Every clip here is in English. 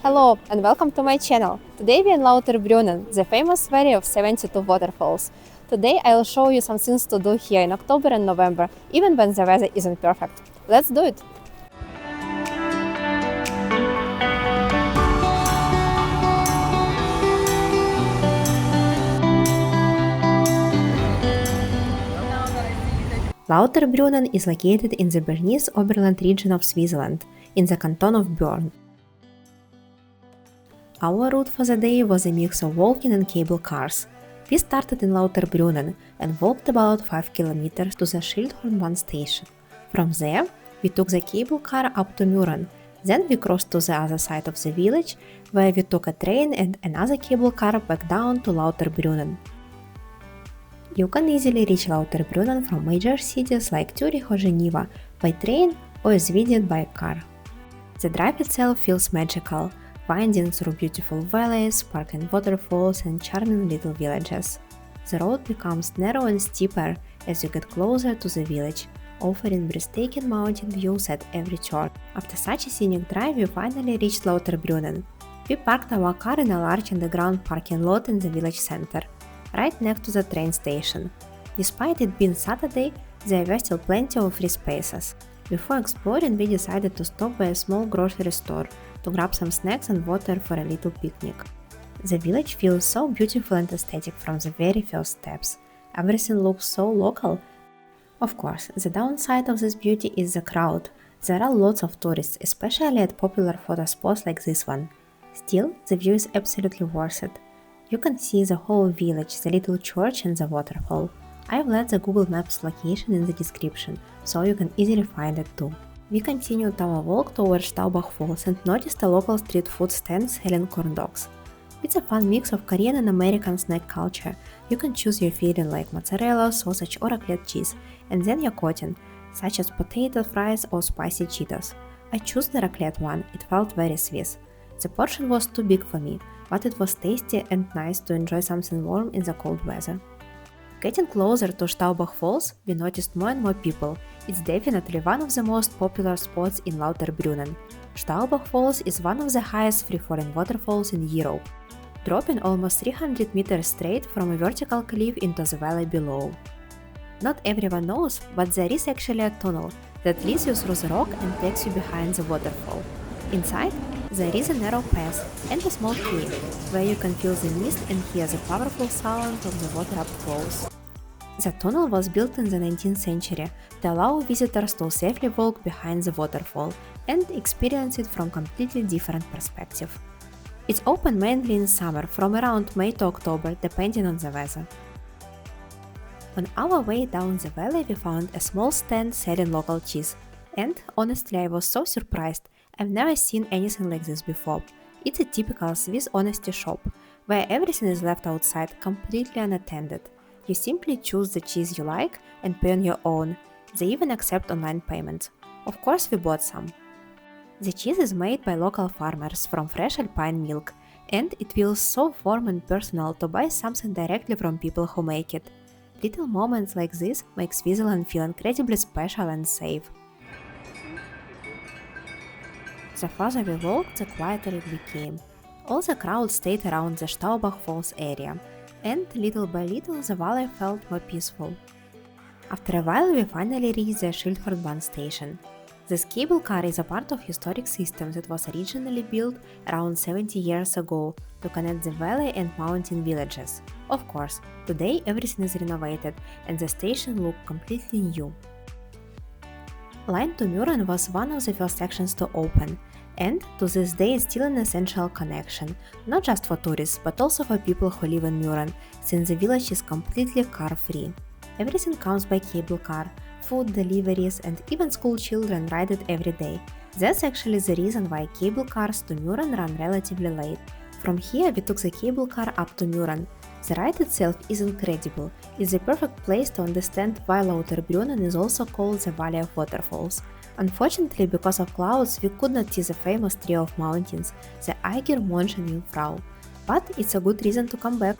Hello and welcome to my channel. Today we are in Lauterbrunnen, the famous valley of 72 waterfalls. Today I will show you some things to do here in October and November, even when the weather isn't perfect. Let's do it! Lauterbrunnen is located in the Bernese Oberland region of Switzerland, in the canton of Mürren. Our route for the day was a mix of walking and cable cars. We started in Lauterbrunnen and walked about 5 kilometers to the Schildhorn station. From there, we took the cable car up to Mürren. Then we crossed to the other side of the village, where we took a train and another cable car back down to Lauterbrunnen. You can easily reach Lauterbrunnen from major cities like Zurich or Geneva by train or as we did by car. The drive itself feels magical, winding through beautiful valleys, sparkling waterfalls and charming little villages. The road becomes narrow and steeper as you get closer to the village, offering breathtaking mountain views at every turn. After such a scenic drive, we finally reached Lauterbrunnen. We parked our car in a large underground parking lot in the village center, right next to the train station. Despite it being Saturday, there were still plenty of free spaces. Before exploring, we decided to stop by a small grocery store to grab some snacks and water for a little picnic. The village feels so beautiful and aesthetic from the very first steps. Everything looks so local. Of course, the downside of this beauty is the crowd. There are lots of tourists, especially at popular photo spots like this one. Still, the view is absolutely worth it. You can see the whole village, the little church and the waterfall. I've left the Google Maps location in the description, so you can easily find it too. We continued our walk towards Staubbach Falls and noticed a local street food stand selling corn dogs. It's a fun mix of Korean and American snack culture. You can choose your filling like mozzarella, sausage or raclette cheese, and then your coating, such as potato fries or spicy Cheetos. I chose the raclette one, it felt very Swiss. The portion was too big for me, but it was tasty and nice to enjoy something warm in the cold weather. Getting closer to Staubbach Falls, we noticed more and more people. It's definitely one of the most popular spots in Lauterbrunnen. Staubbach Falls is one of the highest free-falling waterfalls in Europe, dropping almost 300 meters straight from a vertical cliff into the valley below. Not everyone knows, but there is actually a tunnel that leads you through the rock and takes you behind the waterfall. Inside, there is a narrow path and a small cave, where you can feel the mist and hear the powerful sound of the water up close. The tunnel was built in the 19th century to allow visitors to safely walk behind the waterfall and experience it from completely different perspective. It's open mainly in summer, from around May to October, depending on the weather. On our way down the valley, we found a small stand selling local cheese, and honestly I was so surprised. I've never seen anything like this before. It's a typical Swiss honesty shop, where everything is left outside completely unattended. You simply choose the cheese you like and pay on your own. They even accept online payments. Of course, we bought some. The cheese is made by local farmers from fresh Alpine milk, and it feels so warm and personal to buy something directly from people who make it. Little moments like this make Switzerland feel incredibly special and safe. The further we walked, the quieter it became. All the crowd stayed around the Staubbach Falls area, and little by little the valley felt more peaceful. After a while we finally reached the Schildhorn station. This cable car is a part of historic system that was originally built around 70 years ago to connect the valley and mountain villages. Of course, today everything is renovated and the station looks completely new. Line to Mürren was one of the first sections to open, and to this day is still an essential connection, not just for tourists but also for people who live in Mürren, since the village is completely car-free. Everything comes by cable car, food deliveries and even school children ride it every day. That's actually the reason why cable cars to Mürren run relatively late. From here we took the cable car up to Mürren. The ride itself is incredible. It's the perfect place to understand why Lauterbrunnen is also called the Valley of Waterfalls. Unfortunately, because of clouds, we could not see the famous trio of mountains, the Eiger, Monch and Jungfrau. But it's a good reason to come back.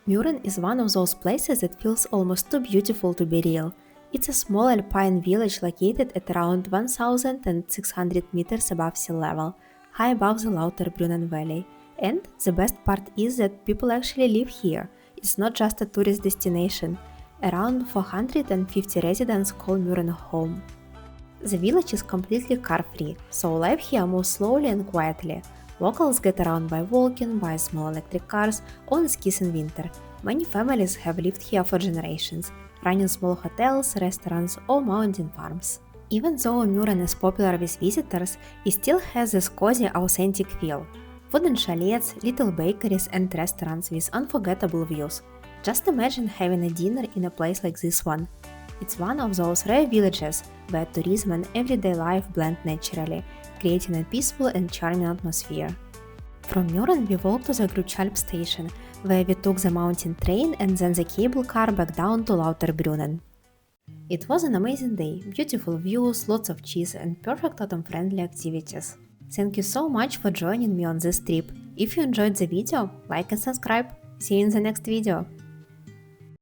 Mürren is one of those places that feels almost too beautiful to be real. It's a small alpine village located at around 1,600 meters above sea level. high above the Lauterbrunnen valley. And the best part is that people actually live here. It's not just a tourist destination. Around 450 residents call Mürren home. The village is completely car-free, so life here moves slowly and quietly. Locals get around by walking, by small electric cars, on skis in winter. Many families have lived here for generations, running small hotels, restaurants, or mountain farms. Even though Mürren is popular with visitors, it still has this cozy, authentic feel. Wooden chalets, little bakeries and restaurants with unforgettable views. Just imagine having a dinner in a place like this one. It's one of those rare villages where tourism and everyday life blend naturally, creating a peaceful and charming atmosphere. From Mürren we walked to the Alpine station, where we took the mountain train and then the cable car back down to Lauterbrunnen. It was an amazing day, beautiful views, lots of cheese and perfect autumn-friendly activities. Thank you so much for joining me on this trip. If you enjoyed the video, like and subscribe. See you in the next video.